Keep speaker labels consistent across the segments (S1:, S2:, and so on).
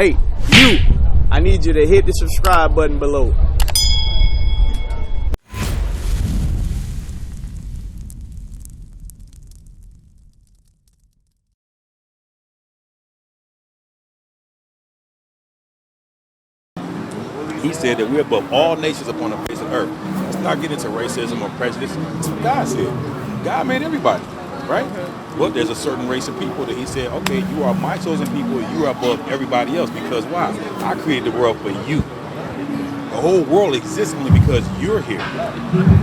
S1: Hey, you! I need you to hit the subscribe button below.
S2: He said that we're above all nations upon the face of earth. Let's not get into racism or prejudice. That's what God said. God made everybody, right? But there's a certain race of people that he said, okay, you are my chosen people. You are above everybody else. Because why? I created the world for you. The whole world exists only because you're here.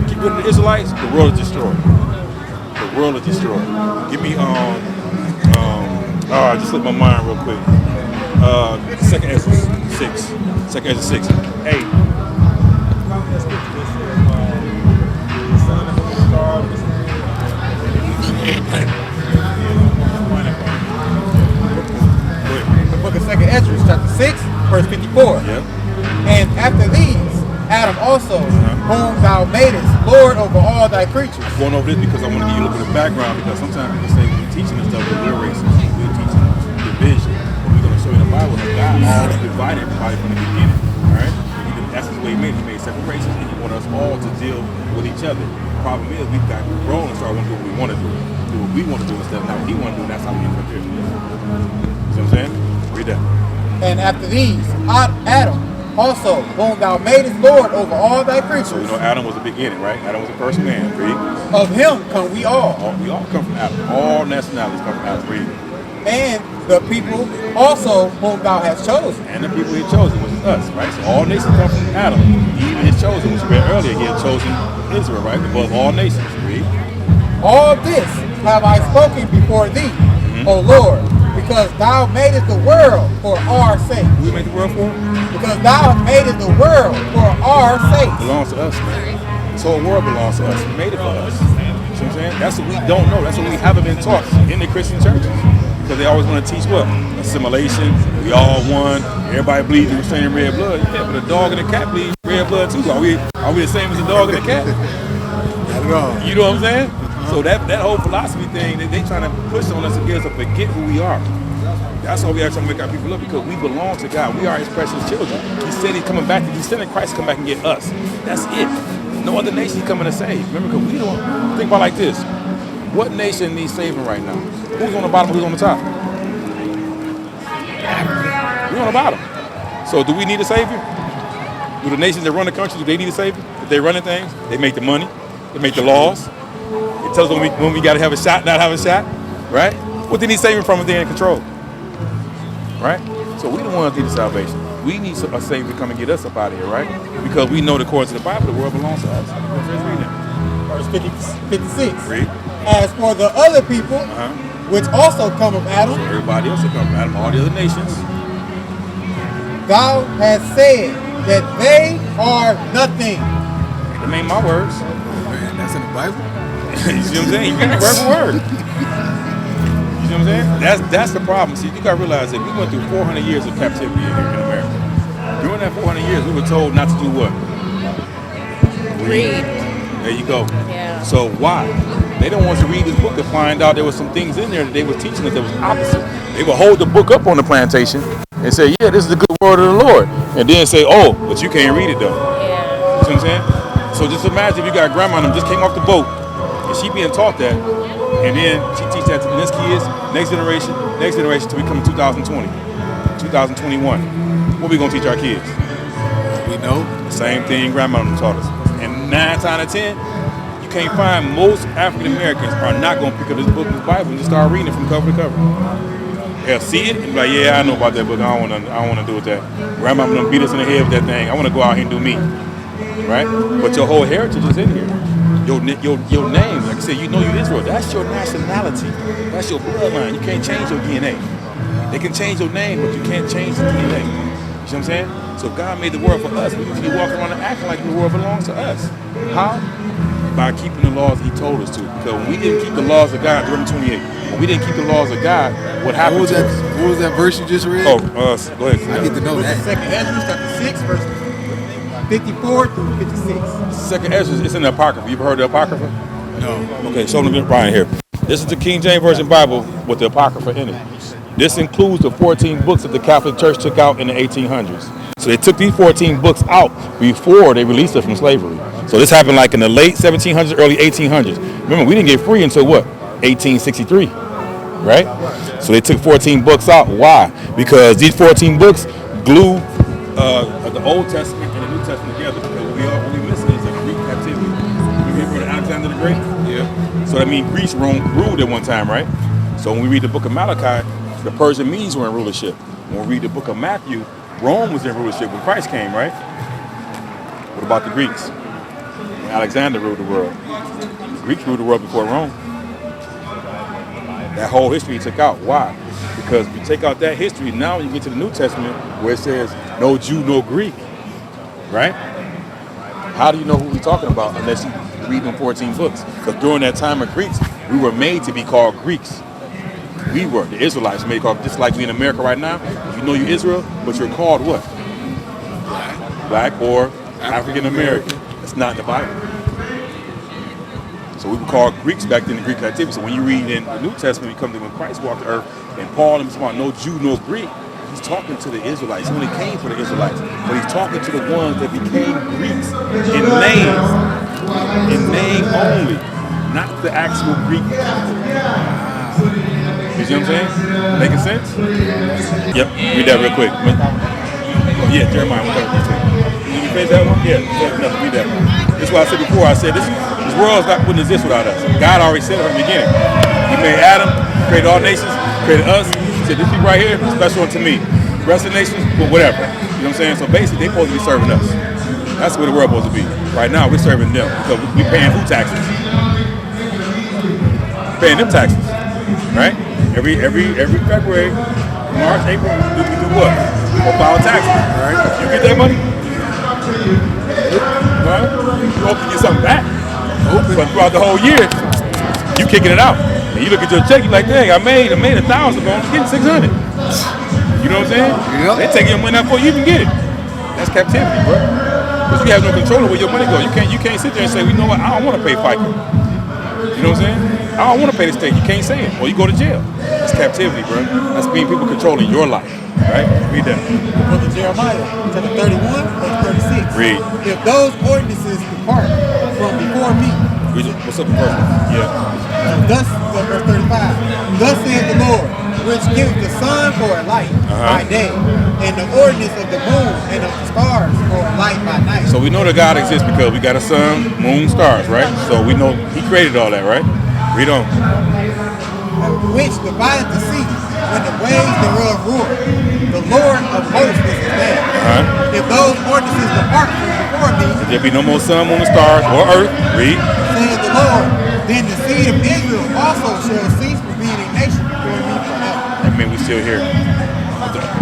S2: Keep rid of the Israelites, the world is destroyed. The world is destroyed. Give me, I just slipped my mind real quick. Second Ezra 6. Second Ezra 6. Hey.
S3: The book of Second Ezra, chapter 6, verse 54.
S2: Yep.
S3: And after these, Adam also, whom thou madest Lord over all thy creatures.
S2: I'm going over this because I want to give you a little bit of background, because sometimes people say we're teaching this stuff, but we're racist. We're teaching division. But we're going to show you in the Bible that God already divided everybody from the beginning. All right? That's the way he made it. He made separate races, and he wanted us all to deal with each other. The problem is we've got grown and started wanting to do what we want to do. Do what we want to do instead of not what he want to do, and that's how we end up here. You know what I'm saying? Read that.
S3: And after these, Adam also, whom thou madest Lord over all thy creatures.
S2: So you know Adam was the beginning, right? Adam was the first man. Read.
S3: Of him come we all.
S2: We all come from Adam. All nationalities come from Adam. Read.
S3: And the people also whom thou hast chosen.
S2: And the people he had chosen, which is us, right? So all nations come from Adam. Even his chosen, which we read earlier, he had chosen Israel, right? Above all nations. Read.
S3: All this have I spoken before thee, O Lord, because thou madest the world for our sake.
S2: Who we made the world for?
S3: Because thou madest the world for our sake.
S2: It belongs to us, man. This whole world belongs to us. He made it for us. You know what I'm saying? That's what we don't know. That's what we haven't been taught in the Christian churches. Because they always want to teach what? Assimilation. We all one. Everybody bleeds the same red blood. Yeah, but a dog and a cat bleed red blood too. Are we the same as a dog and a cat?
S3: Not at all.
S2: You know what I'm saying? So that whole philosophy thing that they trying to push on us and get us to forget who we are. That's why we are trying to make our people look, because we belong to God. We are his precious children. He said he's coming back. He's sending Christ to come back and get us. That's it. No other nation he's coming to save. Remember, because we don't think about it like this. What nation needs saving right now? Who's on the bottom? Who's on the top? We're on the bottom. So do we need a savior? Do the nations that run the country, do they need a savior? If they running things, they make the money, they make the laws. It tells us when we got to have a shot, not have a shot, right? What they need saving from if they're in control, right? So we the ones that need the salvation. We need a savior to come and get us up out of here, right? Because we know that according to the Bible, the world belongs to us.
S3: Verse 56.
S2: Read.
S3: As for the other people, which also come of Adam,
S2: So everybody else will come from Adam, all the other nations.
S3: thou hast said that they are nothing.
S2: Them ain't my words.
S4: Man, that's in the Bible.
S2: You see what I'm saying? You read word for word. You see what I'm saying? That's the problem. See, you gotta realize that we went through 400 years of captivity here in America. During that 400 years, we were told not to do what?
S5: Read.
S2: There you go.
S5: Yeah.
S2: So why? They don't want us to read this book to find out there was some things in there that they were teaching us that was opposite. They would hold the book up on the plantation and say, yeah, this is the good word of the Lord. And then say, oh, but you can't read it though.
S5: Yeah.
S2: You see what I'm saying? So just imagine if you got a grandma and them just came off the boat and she being taught that, and then she teach that to the next kids, next generation till we come in 2020, 2021. What we gonna teach our kids?
S4: We know.
S2: The same thing grandma taught us. And 9 times out of 10, you can't find most African Americans are not gonna pick up this book, this Bible, and just start reading it from cover to cover. They'll see it and be like, yeah, I know about that book. I don't wanna do with that. Grandma gonna beat us in the head with that thing. I wanna go out here and do me. Right? But your whole heritage is in here. Your name, like I said, you know you're Israel. That's your nationality. That's your bloodline. You can't change your DNA. They can change your name, but you can't change the DNA. You see what I'm saying? So God made the world for us. We need to be walking around and acting like the world belongs to us. How? By keeping the laws he told us to. Because when we didn't keep the laws of God, Deuteronomy 28, when we didn't keep the laws of God, what happened to us?
S4: What was that verse you just read?
S2: Oh, go ahead.
S4: I get to know that.
S3: Second Ezra, chapter 6, verse 54 through 56.
S2: Second Ezra, it's in the Apocrypha. You ever heard of the Apocrypha?
S4: No.
S2: Okay, so let me Brian here. This is the King James Version Bible with the Apocrypha in it. This includes the 14 books that the Catholic Church took out in the 1800s. So they took these 14 books out before they released us from slavery. So this happened like in the late 1700s, early 1800s. Remember, we didn't get free until what? 1863, right? So they took 14 books out. Why? Because these 14 books glue the Old Testament and the New Testament together. Because what we missing is a Greek captivity. You remember Alexander the Great?
S4: Yeah.
S2: So that means Greece ruled at one time, right? So when we read the book of Malachi, the Persian Medes were in rulership. When we read the book of Matthew, Rome was in rulership when Christ came, right? What about the Greeks? When Alexander ruled the world. The Greeks ruled the world before Rome. That whole history he took out. Why? Because if you take out that history, now you get to the New Testament where it says, no Jew, no Greek, right? How do you know who we're talking about unless you read them 14 books? Because during that time of Greeks, we were made to be called Greeks. We were, the Israelites made called, just like we in America right now. You know you're Israel, but you're called what? Black or African American. That's not in the Bible. So we were called Greeks back then in Greek captivity. So when you read in the New Testament, you come to when Christ walked the earth, and Paul and about no Jew, no Greek. He's talking to the Israelites. He only came for the Israelites, but he's talking to the ones that became Greeks in name only, not the actual Greek people. You see what I'm saying? Making sense? Yep. Read that real quick. Oh, yeah, Jeremiah 1:13. Did you finish that one? Yeah. No, read that one. That's why I said before. I said this world's not wouldn't exist without us. God already said it from the beginning. He made Adam, created all nations, created us. He said this people right here special unto me. The rest of the nations, well, whatever. You know what I'm saying? So basically, they're supposed to be serving us. That's where the world's supposed to be. Right now, we're serving them because we're paying who taxes? We're paying them taxes, right? Every February, March, April, we do what? We'll file taxes. Right? You get that money? Right? You hope to get something back. But throughout the whole year, you kicking it out. And you look at your check, you're like, dang, I made 1,000, but I'm getting 600. You know what I'm saying? Yep. They take your money out before you even get it. That's captivity, bro. Because you have no control of where your money goes. You can't sit there and say, well, you know what, I don't want to pay FICA. You know what I'm saying? I don't want to pay the state. You can't say it, or you go to jail. That's captivity, bro. That's being people controlling your life, right? Read that.
S3: Book of Jeremiah, chapter 31, verse 36.
S2: Read.
S3: If those ordinances depart from before me.
S2: What's up, verse? Yeah.
S3: Thus, verse 35. Thus saith the Lord, which gives the sun for a light by day, and the ordinance of the moon and of the stars for a light by night.
S2: So we know that God exists because we got a sun, moon, stars, right? So we know He created all that, right? Read on.
S3: Which divideth the sea when the waves thereof roar. The Lord of hosts is His name. If those ordinances depart from before me,
S2: if there be no more sun, moon, stars, or earth, read.
S3: Saith the Lord, then the seed of Israel also shall cease from being a nation before me forever.
S2: That means we're still here.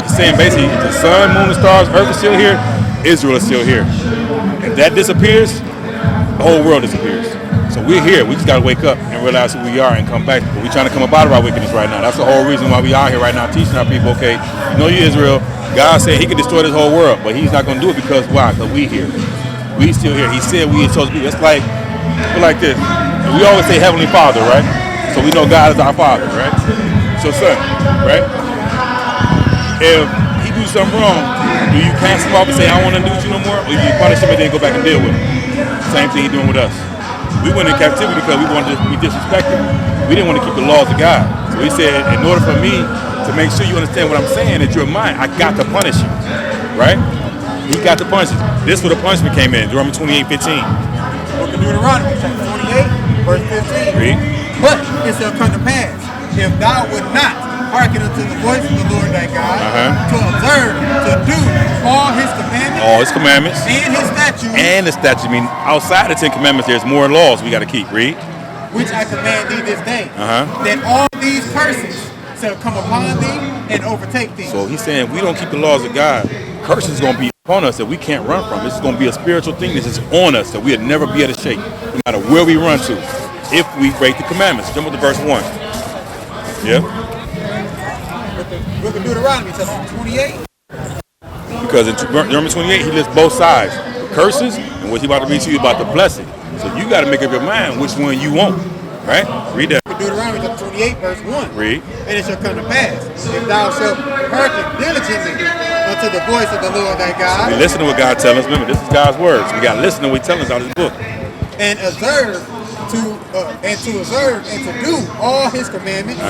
S2: He's saying basically, if the sun, moon, and stars, earth is still here, Israel is still here. If that disappears, the whole world disappears. So we're here. We just got to wake up and realize who we are and come back. But we're trying to come up out of our wickedness right now. That's the whole reason why we are here right now, teaching our people, okay, you know you Israel. God said He could destroy this whole world, but He's not going to do it because why? Because we here. We still here. He said we are supposed to be. It's like, we're like this. We always say Heavenly Father, right? So we know God is our Father, right? So son, right? If He do something wrong, do you cancel him off and say, I don't want to do with you no more? Or do you punish him and then go back and deal with him? Same thing He's doing with us. We went in captivity because we wanted to be disrespected. We didn't want to keep the laws of God. So He said, in order for me to make sure you understand what I'm saying, that you're mine, I got to punish you, right? He got to punish you. This is where the punishment came in, Deuteronomy 28:15.
S3: Book of Deuteronomy, chapter 28, verse 15.
S2: Read.
S3: But it shall come to pass, if thou would not hearken unto the voice of the Lord thy God, to observe, to do all His commandments, and His statutes.
S2: And the statutes. I mean, outside the 10 commandments, there's more laws we got to keep. Read.
S3: Which I command thee this day, that all these curses shall come upon thee and overtake thee.
S2: So He's saying, we don't keep the laws of God, curses is going to be upon us that we can't run from. This is going to be a spiritual thing that's just on us that we'll never be able to shake, no matter where we run to, if we break the commandments. Jump to verse 1. Yeah.
S3: Book of Deuteronomy, chapter 28.
S2: Because in Deuteronomy 28, He lists both sides, the curses and what He about to read to you about the blessing. So you got to make up your mind which one you want, right? Read that.
S3: Deuteronomy Deuteronomy chapter 28, verse 1.
S2: Read.
S3: And it shall come to pass, if thou shalt hearken diligently unto the voice of the Lord thy God.
S2: We listen to what God tells us. Remember, this is God's words. We got to listen to what He's telling us out of His book.
S3: And observe and to do all His commandments,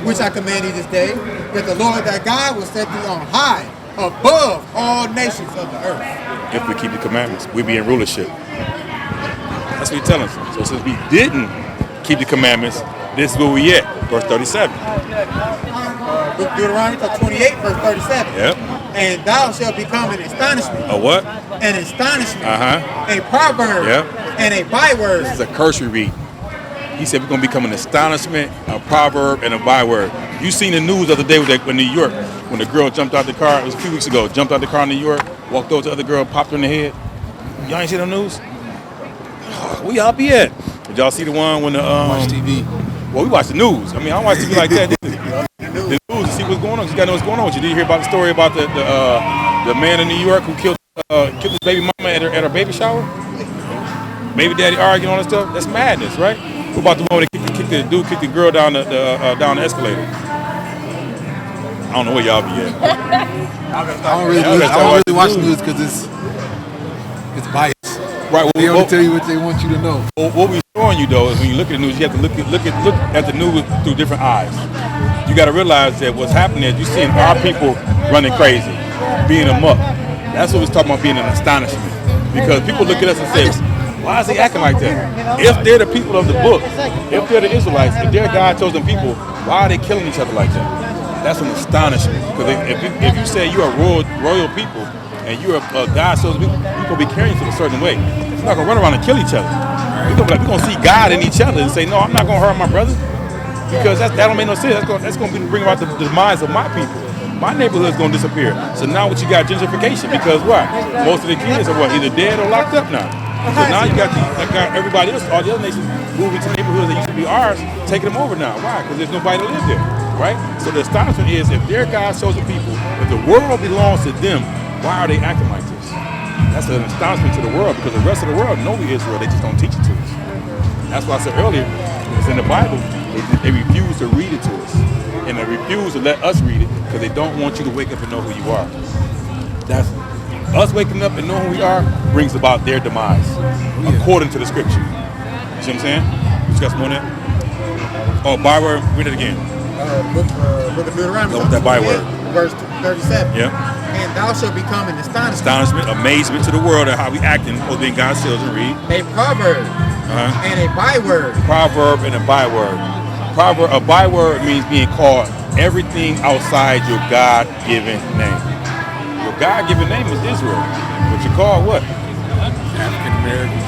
S3: which I command thee this day, that the Lord thy God will set thee on high above all nations of the earth.
S2: If we keep the commandments, we be in rulership. That's what He's telling us. So since we didn't keep the commandments, this is where we at. Verse 37.
S3: Book Deuteronomy chapter 28, verse 37.
S2: Yep.
S3: And thou shalt become an astonishment.
S2: A what?
S3: An astonishment.
S2: Uh-huh.
S3: A proverb.
S2: Yep.
S3: And a byword.
S2: This is a curse we read. He said we're going to become an astonishment, a proverb, and a byword. You seen the news the other day with New York, when the girl jumped out the car, it was a few weeks ago, jumped out the car in New York, walked over to the other girl, popped her in the head. Y'all ain't seen the news? Where y'all be at? Did y'all see the one when the...
S4: Watch TV.
S2: Well, we watch the news. I mean, I don't watch TV like that. The news to see what's going on. You got to know what's going on with you. Did you hear about the story about the man in New York who killed his baby mama at her baby shower? Baby daddy arguing all that stuff? That's madness, right? What about the one that kicked the girl down the escalator? I don't know where y'all be at.
S4: I don't really watch the news because it's biased.
S2: Right. Well,
S4: they only tell you what they want you to know.
S2: Well, what we're showing you though is when you look at the news, you have to look at the news through different eyes. You got to realize that what's happening is you're seeing our people running crazy, being amok. That's what we're talking about, being an astonishment. Because people look at us and say, why is they acting like that? If they're the people of the book, if they're the Israelites, if they're God-chosen people, why are they killing each other like that? That's an astonishment. Because if you say you're a royal people and you're a God-chosen people, you're going to be carrying yourself a certain way. You're not going to run around and kill each other. We're going to see God in each other and say, no, I'm not going to hurt my brother. Because that don't make no sense. That's going to bring about the demise of my people. My neighborhood's going to disappear. So now what you got, gentrification. Because what? Most of the kids are what? Either dead or locked up now. So now you got everybody else, all the other nations moving to neighborhoods that used to be ours, taking them over now. Why? Because there's nobody to live there, right? So the astonishment is, if they're God's chosen people, if the world belongs to them, why are they acting like this? That's an astonishment to the world, because the rest of the world know we Israel, they just don't teach it to us. That's why I said earlier, it's in the Bible, they refuse to read it to us. And they refuse to let us read it, because they don't want you to wake up and know who you are. That's us waking up and knowing who we are brings about their demise, according to the scripture. You see what I'm saying? Discuss more on that. Oh, byword, read it again.
S3: Book of Deuteronomy.
S2: Go with that byword.
S3: Verse 37.
S2: Yeah.
S3: And thou shalt become an astonishment.
S2: Astonishment, amazement to the world at how we acting, or being God's children. Read.
S3: A proverb and a byword.
S2: Proverb and a byword. A byword means being called everything outside your God-given name. Your God-given name is Israel, but you're called what?
S4: African American.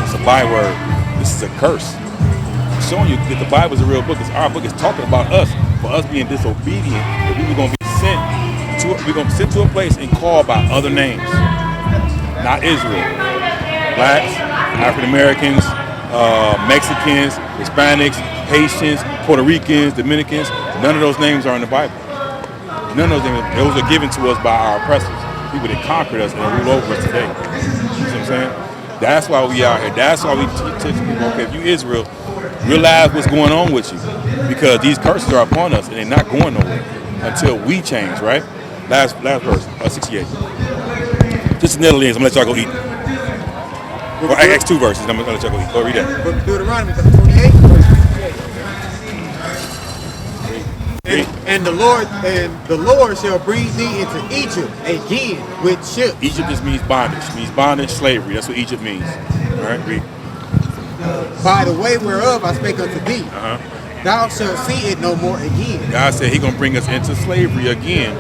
S2: It's a byword. This is a curse. I'm showing you that the Bible is a real book. It's our book. It's talking about us, for us being disobedient. That we were going to be sent to. We're going to be sent to a place and called by other names, not Israel. Blacks, African Americans, Mexicans, Hispanics, Haitians, Puerto Ricans, Dominicans. None of those names are in the Bible. None of those names. Those are given to us by our oppressors, people that conquered us and rule over us today. You see what I'm saying? That's why we out here. That's why we teach people, okay, if you Israel, realize what's going on with you. Because these curses are upon us and they're not going nowhere until we change, right? Last verse, 68. Just in Netherlands, I'm going to let y'all go eat. Or Acts 2 verses, I'm going to let y'all go eat. Go read that.
S3: Book of Deuteronomy, chapter 28, verse 58. And the Lord shall bring thee into Egypt again with ships.
S2: Egypt just means bondage, slavery. That's what Egypt means. All right, read.
S3: By the way whereof I spake unto thee, thou shalt see it no more again.
S2: God said He's going to bring us into slavery again,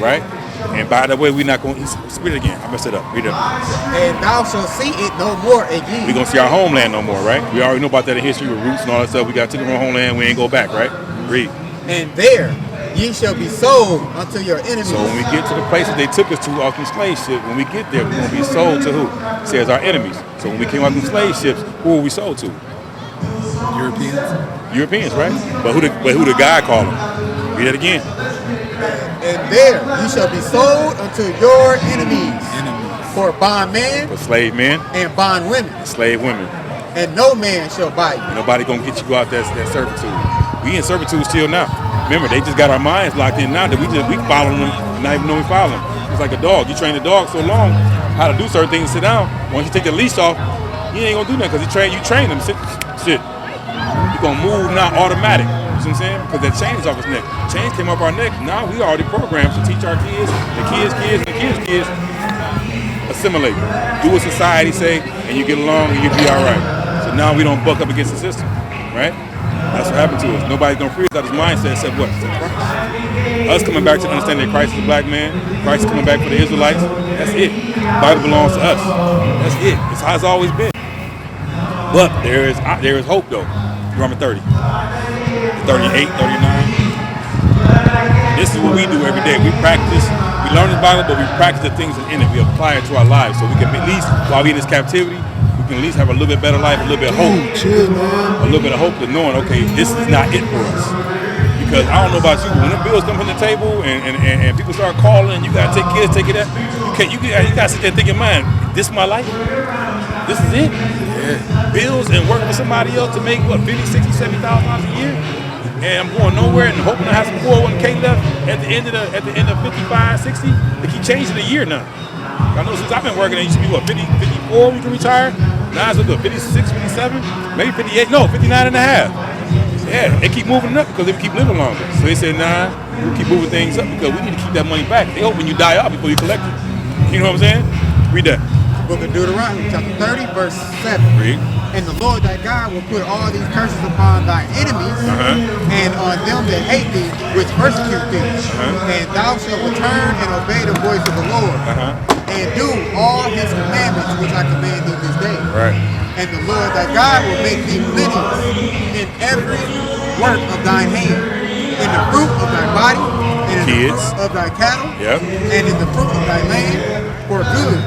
S2: right? And by the way, we're not going to read it again. I messed it up. Read it.
S3: And thou shalt see it no more again.
S2: We're going to see our homeland no more, right? We already know about that in history with roots and all that stuff. We got to take our homeland. We ain't go back, right? Read.
S3: And there ye shall be sold unto your enemies.
S2: So when we get to the place that they took us to off them slave ships, when we get there, we're going to be sold to who? It says our enemies. So when we came off them slave ships, who were we sold to? Europeans, right? But who did God call them? Read that again.
S3: And there you shall be sold unto your enemies. For bondmen,
S2: for slave men,
S3: and bondwomen,
S2: slave women.
S3: and no man shall buy you.
S2: Nobody gonna get you out that servitude. We in servitude still now. Remember, they just got our minds locked in now that we following them, not even know we follow them. It's like a dog. You train a dog so long how to do certain things, sit down. Once you take the leash off, he ain't gonna do nothing because you train him. Sit. You're gonna move not automatic. You see what I'm saying? Because that chain is off his neck. Chains came off our neck. Now we already programmed to teach our kids, the kids, assimilate. Do what society say, and you get along and you be all right. So now we don't buck up against the system, right? That's what happened to us. Nobody's gonna free us out of his mindset except what? Except Christ. Us coming back to understanding that Christ is a black man. Christ is coming back for the Israelites. That's it. The Bible belongs to us. That's it. It's how it's always been. But there is hope though. Romans 30, 38, 39. This is what we do every day. We practice. We learn the Bible, but we practice the things in it. We apply it to our lives, so we can at least, while we in this captivity, we can at least have a little bit better life, a little bit of hope, a little bit of hope to knowing, okay, this is not it for us. Because I don't know about you, but when the bills come from the table and people start calling, you gotta take kids, take it out. You gotta sit there and think in mind, this is my life. This is it. Yeah. Bills and working for somebody else to make what, $50,000, $60,000, $70,000 a year, and I'm going nowhere and hoping I have some 401k left at the end of 55, 60. They keep changing the year now. I know since I've been working, it used to be what, 50, 54 you can retire. Now it's what, 56, 57, maybe 58, no, 59 and a half. Yeah, they keep moving up because they keep living longer. So they said, nah, we'll keep moving things up because we need to keep that money back. They hope when you die out before you collect it. You know what I'm saying? Read that.
S3: Book of Deuteronomy, chapter 30, verse 7.
S2: Read.
S3: And the Lord thy God will put all these curses upon thy enemies and on them that hate thee, which persecute thee. And thou shalt return and obey the voice of the Lord and do all his commandments which I command thee this day.
S2: Right.
S3: And the Lord thy God will make thee plenteous in every work of thine hand, in the fruit of thy body, and in the fruit of thy cattle, and in the fruit of thy land, for good.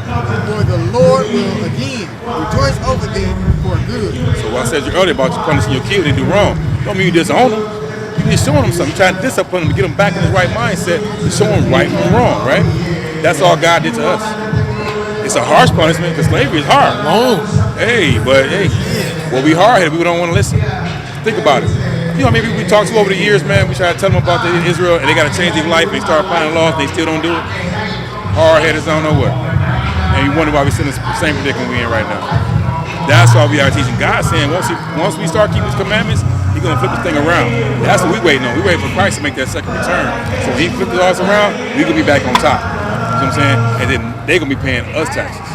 S3: For the Lord will again rejoice over thee for good.
S2: So what I said earlier about you punishing your kid when they do wrong, don't mean you disown them. You just showing them something. You're trying to discipline them to get them back in the right mindset to show them right from wrong, right? That's all God did to us. It's a harsh punishment because slavery is hard. Hey, well, we hard-headed. We don't want to listen. Think about it. You know, maybe we talk to over the years, man. We try to tell them about Israel, and they got to change their life, and they start applying laws, and they still don't do it. Hard-headed, I don't know what. And you wonder why we're sitting in the same predicament we're in right now. That's why we are teaching. God saying once we start keeping his commandments, he's going to flip this thing around. That's what we're waiting on. We're waiting for Christ to make that second return. So when he flips us around, we're going to be back on top. You know what I'm saying? And then they're going to be paying us taxes.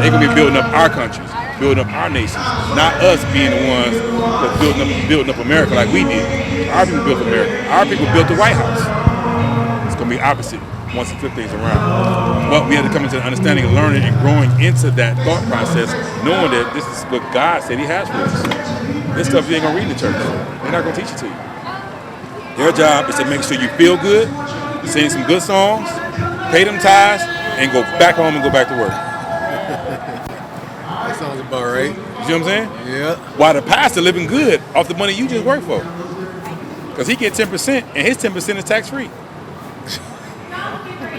S2: They're going to be building up our countries, building up our nations, not us being the ones that building up America like we did. Our people built America. Our people built the White House. It's going to be opposite once you flip things around. But we had to come into the understanding of learning and growing into that thought process, knowing that this is what God said he has for us. This stuff you ain't going to read in the church. They're not going to teach it to you. Their job is to make sure you feel good, sing some good songs, pay them tithes, and go back home and go back to work.
S4: That sounds about right.
S2: You see what I'm saying?
S4: Yeah.
S2: While the pastor living good off the money you just worked for. Because he get 10%, and his 10% is tax-free.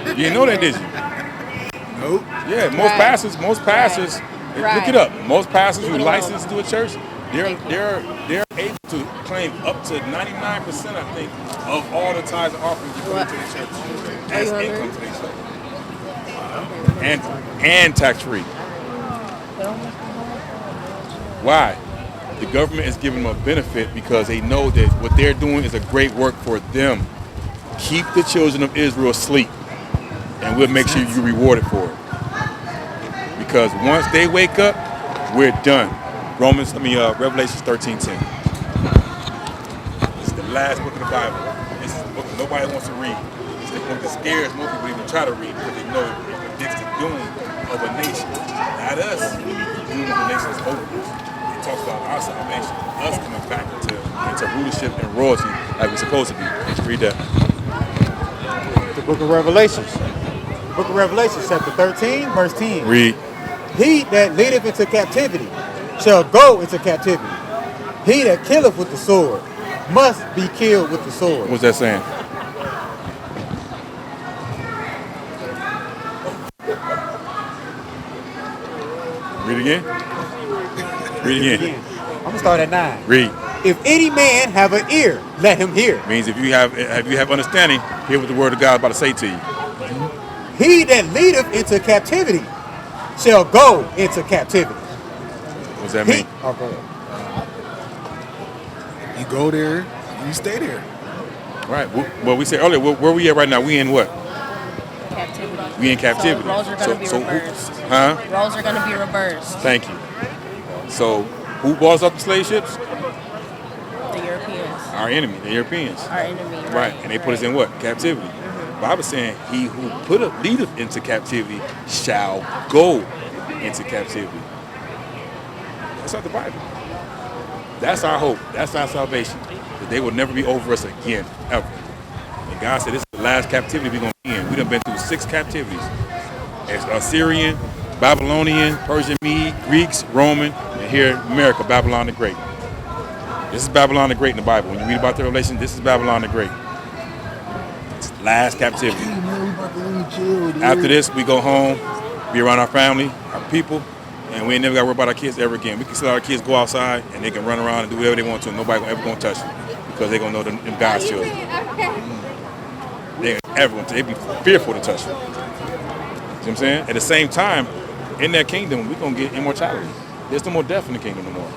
S2: You didn't know that, did you?
S4: Nope.
S2: Yeah, most pastors, look it up. Most pastors who licensed to a church, they're able to claim up to 99%, I think, of all the tithes and offerings you put into the church as income to themselves. And tax-free. Why? The government is giving them a benefit because they know that what they're doing is a great work for them. Keep the children of Israel asleep, and we'll make sure you're rewarded for it. Because once they wake up, we're done. Revelation 13:10. It's the last book of the Bible. It's the book that nobody wants to read. It's the book that scares most people even try to read because they know it predicts the doom of a nation. Not us. The doom of the nation is over. It talks about our salvation, us coming back into rulership and royalty like we're supposed to be. Read that.
S3: The book of Revelations. Book of Revelation, chapter 13, verse 10.
S2: Read.
S3: He that leadeth into captivity shall go into captivity. He that killeth with the sword must be killed with the sword.
S2: What's that saying? Read again. Read again.
S3: gonna start at 9.
S2: Read.
S3: If any man have an ear, let him hear.
S2: Means if you have understanding, hear what the word of God is about to say to you.
S3: He that leadeth into captivity shall go into captivity.
S2: What does that mean?
S3: Oh, go ahead.
S4: You go there, you stay there.
S2: Right. Well, we said earlier, where we at right now? We in what?
S5: Captivity.
S2: We in captivity.
S5: So roles are going to be reversed.
S2: Huh?
S5: Roles are going to be reversed.
S2: Thank you. So who bought up the slave ships?
S5: The Europeans.
S2: Our enemy, the Europeans.
S5: Our enemy.
S2: Right. And they put us in what? Captivity. The Bible saying, he who leadeth into captivity shall go into captivity. That's not the Bible. That's our hope. That's our salvation. That they will never be over us again, ever. And God said this is the last captivity we're going to be in. We done been through 6 captivities. Assyrian, Babylonian, Persian, Mede, Greeks, Roman, and here in America, Babylon the Great. This is Babylon the Great in the Bible. When you read about the Revelation, this is Babylon the Great. It's the last captivity. After this, we go home, be around our family, our people, and we ain't never got to worry about our kids ever again. We can let our kids go outside, and they can run around and do whatever they want to, and nobody ever going to touch them because they're going to know them God's children. They be fearful to touch them. See what I'm saying? At the same time, in that kingdom, we're going to get immortality. There's no more death in the kingdom no more.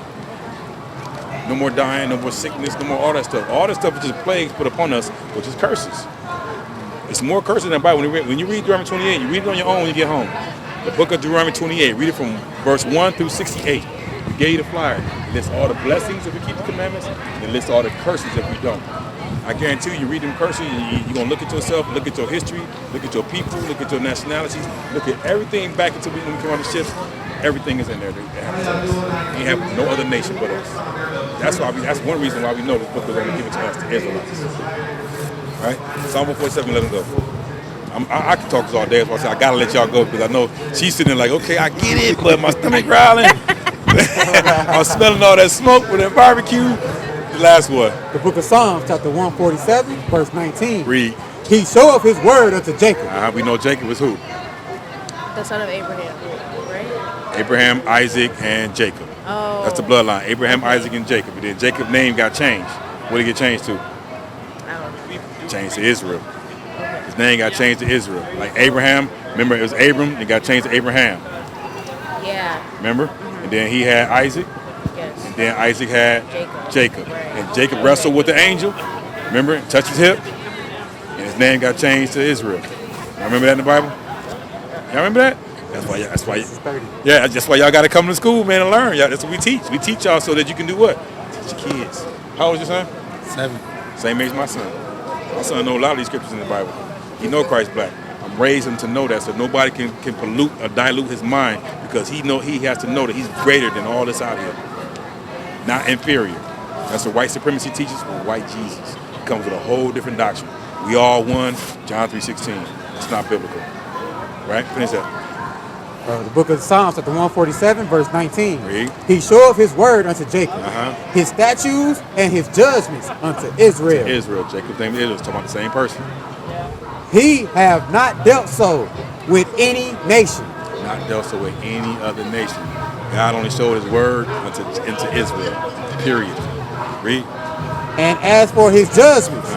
S2: No more dying, no more sickness, no more all that stuff. All that stuff is just plagues put upon us, which is curses. It's more curses than the Bible. When you read Deuteronomy 28, you read it on your own when you get home. The book of Deuteronomy 28, read it from verse 1 through 68. We gave you the flyer. It lists all the blessings if we keep the commandments, and it lists all the curses if we don't. I guarantee you read them curses, you're going to look at yourself, look at your history, look at your people, look at your nationalities, look at everything back until when we come on the ships. Everything is in there. They have us. We have no other nation but us. That's one reason why we know this book is going to give it to us, the Israelites. Right? Psalm 147, let them go. I can talk all day, so I gotta let y'all go because I know she's sitting there like, okay, I get it, but my stomach growling. I'm smelling all that smoke with that barbecue. The last one.
S3: The book of Psalms, chapter 147, verse 19.
S2: Read.
S3: He showeth his word unto Jacob.
S2: We know Jacob was who?
S5: The son of Abraham, right?
S2: Abraham, Isaac, and Jacob.
S5: Oh.
S2: That's the bloodline. Abraham, Isaac, and Jacob. And then Jacob's name got changed. What did it get changed to?
S5: I don't know.
S2: Changed to Israel. His name got changed to Israel. Like Abraham, remember it was Abram, it got changed to Abraham.
S5: Yeah.
S2: Remember?
S5: Mm-hmm.
S2: And then he had Isaac.
S5: Yes.
S2: And then Isaac had Jacob.
S5: Right.
S2: And Jacob wrestled with the angel. Remember? Touched his hip. And his name got changed to Israel. Y'all remember that in the Bible? Y'all remember that? That's why y'all got to come to school, man, and learn. Y'all, that's what we teach. We teach y'all so that you can do what? Teach your kids. How old is your son?
S4: 7.
S2: Same age as my son. My son knows a lot of these scriptures in the Bible. He know Christ black. I'm raising him to know that so nobody can pollute or dilute his mind because he has to know that he's greater than all this out here. Not inferior. That's what white supremacy teaches for white Jesus. It comes with a whole different doctrine. We all one, John 3:16. It's not biblical. Right? Finish that.
S3: The book of Psalms, chapter 147, verse 19.
S2: Read.
S3: He showeth his word unto Jacob,
S2: Uh-huh.
S3: his statutes and his judgments unto Israel.
S2: Israel. Jacob's name is Israel. It's talking about the same person.
S3: He have not dealt so with any nation.
S2: Not dealt so with any other nation. God only showed his word into Israel. Period. Read.
S3: And as for his judgments,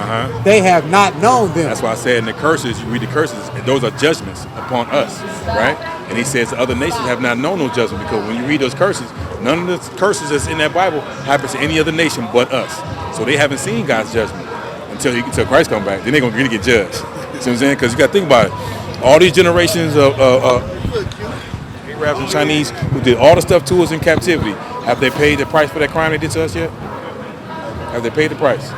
S3: they have not known them.
S2: That's why I said in the curses, you read the curses, those are judgments upon us, right? And he says the other nations have not known no judgment because when you read those curses, none of the curses that's in that Bible happens to any other nation but us. So they haven't seen God's judgment until Christ come back. Then they're going to really get judged. See what I'm saying? Because you got to think about it. All these generations of Arabs and Chinese who did all the stuff to us in captivity, have they paid the price for that crime they did to us yet? Have they paid the price?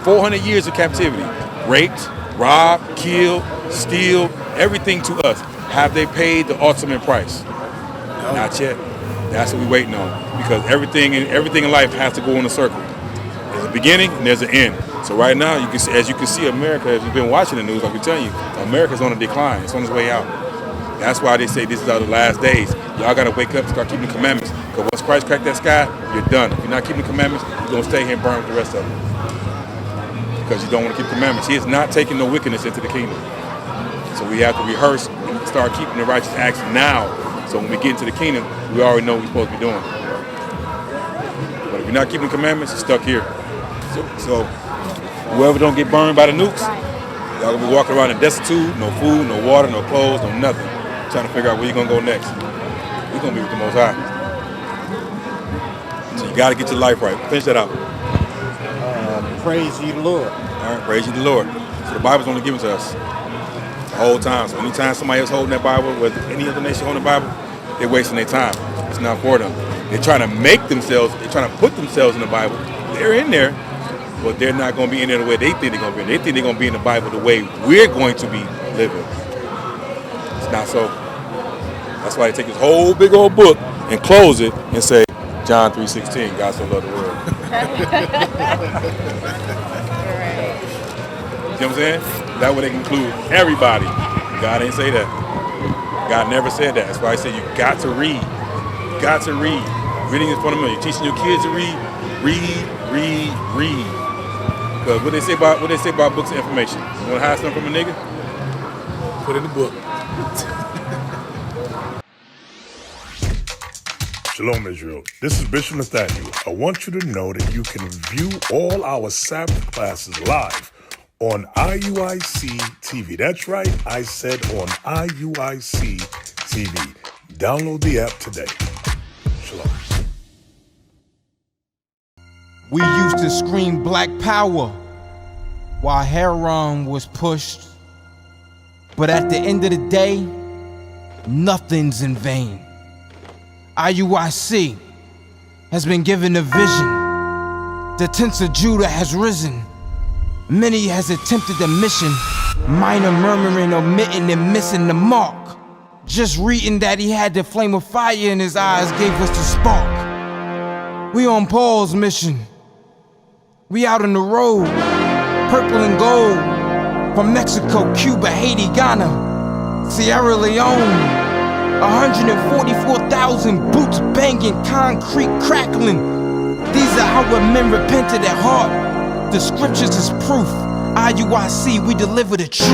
S2: 400 years of captivity. Raped, robbed, killed, steal, everything to us. Have they paid the ultimate price? No. Not yet. That's what we're waiting on. Because everything in life has to go in a circle. There's a beginning and there's an end. So right now, as you can see, America, as you've been watching the news, like we're telling you, America's on a decline. It's on its way out. That's why they say this is our last days. Y'all got to wake up and start keeping the commandments. Because once Christ cracked that sky, you're done. If you're not keeping the commandments, you're going to stay here and burn with the rest of them. Because you don't want to keep commandments. He is not taking no wickedness into the kingdom. So we have to rehearse and start keeping the righteous acts now. So when we get into the kingdom, we already know what we're supposed to be doing. But if you're You're not keeping the commandments, you're stuck here. So whoever don't get burned by the nukes, y'all gonna be walking around in destitute, no food, no water, no clothes, no nothing. Trying to figure out where you're gonna go next. We're gonna be with the Most High. So you gotta get your life right. Finish that out.
S6: Praise ye the Lord.
S2: All right, praise ye the Lord. So the Bible's only given to us the whole time. So anytime somebody else holding that Bible, whether any other nation holding the Bible, they're wasting their time. It's not for them. They're trying to make themselves, they're trying to put themselves in the Bible. They're in there, but they're not going to be in there the way they think they're going to be in. They think they're going to be in the Bible the way we're going to be living. It's not so. That's why they take this whole big old book and close it and say, John 3:16, God so loved the world.
S5: Right.
S2: You know what I'm saying? That way they conclude everybody. God ain't say that. God never said that. That's why I say you got to read. You got to read. Reading is fundamental. You're teaching your kids to read. Read. Because what they say about books of information. You want to hide something from a nigga?
S4: Put in the book.
S7: Shalom, Israel. This is Bishop Nathaniel. I want you to know that you can view all our Sabbath classes live on IUIC TV. That's right, I said on IUIC TV. Download the app today. Shalom.
S8: We used to scream Black Power while heroin was pushed. But at the end of the day, nothing's in vain. IUIC has been given a vision. The tents of Judah has risen. Many has attempted the mission, minor murmuring, omitting, and missing the mark. Just reading that he had the flame of fire in his eyes gave us the spark. We on Paul's mission. We out on the road, purple and gold, from Mexico, Cuba, Haiti, Ghana, Sierra Leone. 144,000 boots banging, concrete crackling. These are our men repented at heart. The scriptures is proof. IUIC, we deliver the truth.